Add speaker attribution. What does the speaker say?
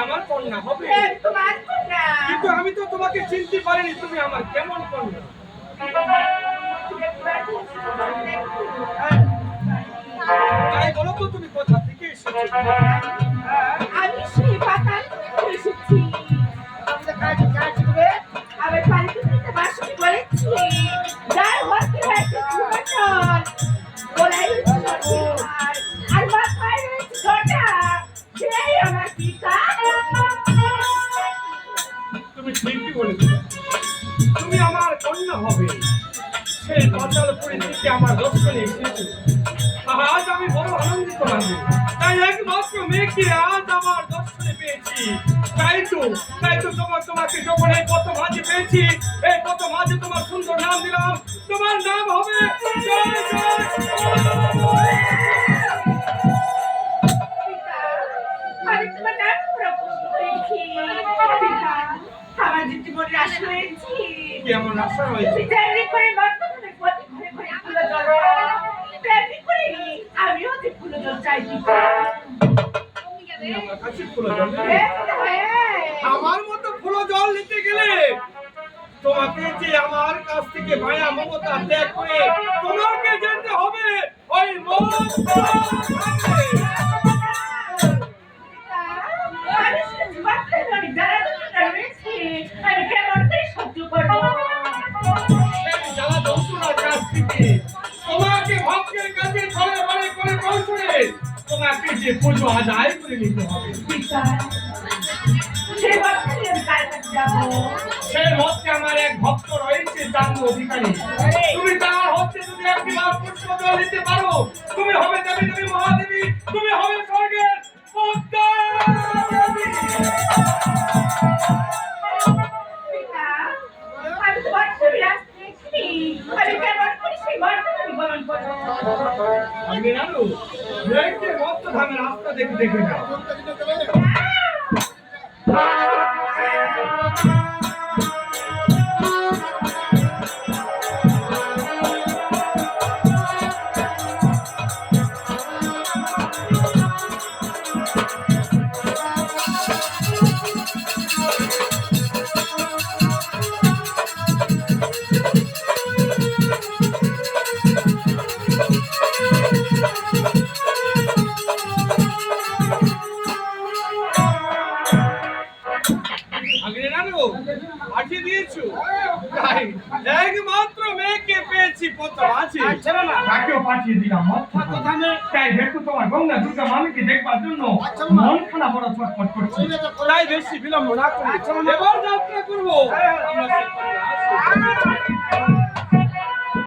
Speaker 1: আমার কন্যা হবে, কিন্তু আমি তো তোমাকে চিনতে পারিনি, তুমি আমার কেমন কন্যা? তাই বলো তো তুমি কোথা থেকে এসেছো?
Speaker 2: আমি সেই পাতাল থেকে এসেছি। আমি পালিতে বাসি বলেছি যার হতে হয়েছে সুবাচন বলাই আর মাথায় রয়েছে ছোটা সেই আমার পিতা।
Speaker 1: তুমি ঠিকই বলেছো, তুমি আমার কন্যা হবে। সেই পাতালপুরি থেকে আমার দর্শনে এসেছো, আজ আমি বড় আনন্দিত লাগবে। তাই একমাত্র মেয়েকে আজ আমার দর্শনে পেয়েছি। তাই তো তোমাকে যখন এই পথ মাঝে পেয়েছি, এই পথ মাঝে তোমার সুন্দর নাম দিলাম। তোমার নাম হবে জয় জয়।
Speaker 2: আমি তোমার নাম প্রপোজ করেছি পিতা। আমার জীবন রাশ হয়েছি।
Speaker 1: কি এমন আশা হয়েছে?
Speaker 2: বিচারি করে বর্তমানে প্রতি ঘরে ঘরে ফুল জল প্রেমী করে আমিও যে ফুল জল চাই পিতা।
Speaker 1: আমার কাছে ফুল জল নেই? আমার মতো ফুল জল নিতে গেলে তোমাকে যে আমার কাছ থেকে মায়া মমতা ত্যাগ করে তোমাকে যেতে হবে ওই তোমাকে ভক্তের কাছে ঘরে ঘরে করে পৌঁছে তোমাকে যে পুজো আদায় করে নিতে হবে। সেই হচ্ছে আমার এক ভক্ত রয়েছে জানবো অধিকারী। তুমি তার হচ্ছে যদি একবার পুষ্প জল নিতে পারো, তুমি হবে দেবী দেবী মহাদেবী, তুমি হবে স্বর্গের পদ্মা দেবী। আমি জানো দেখতে মত ধামের রাস্তা দেখে দেখে যাও। পাঠিয়ে দিয়েছো? একমাত্র মেয়েকে পেয়েছি, পত্র আছে, তাকেও পাঠিয়ে দিলাম। তাই দেখো তোমার গঙ্গা দুর্গা মামিকে দেখবার জন্য মন খানা বড় ছটফট করছে। তাই বেশি বিলম্ব না করে এবার যাত্রা করবো।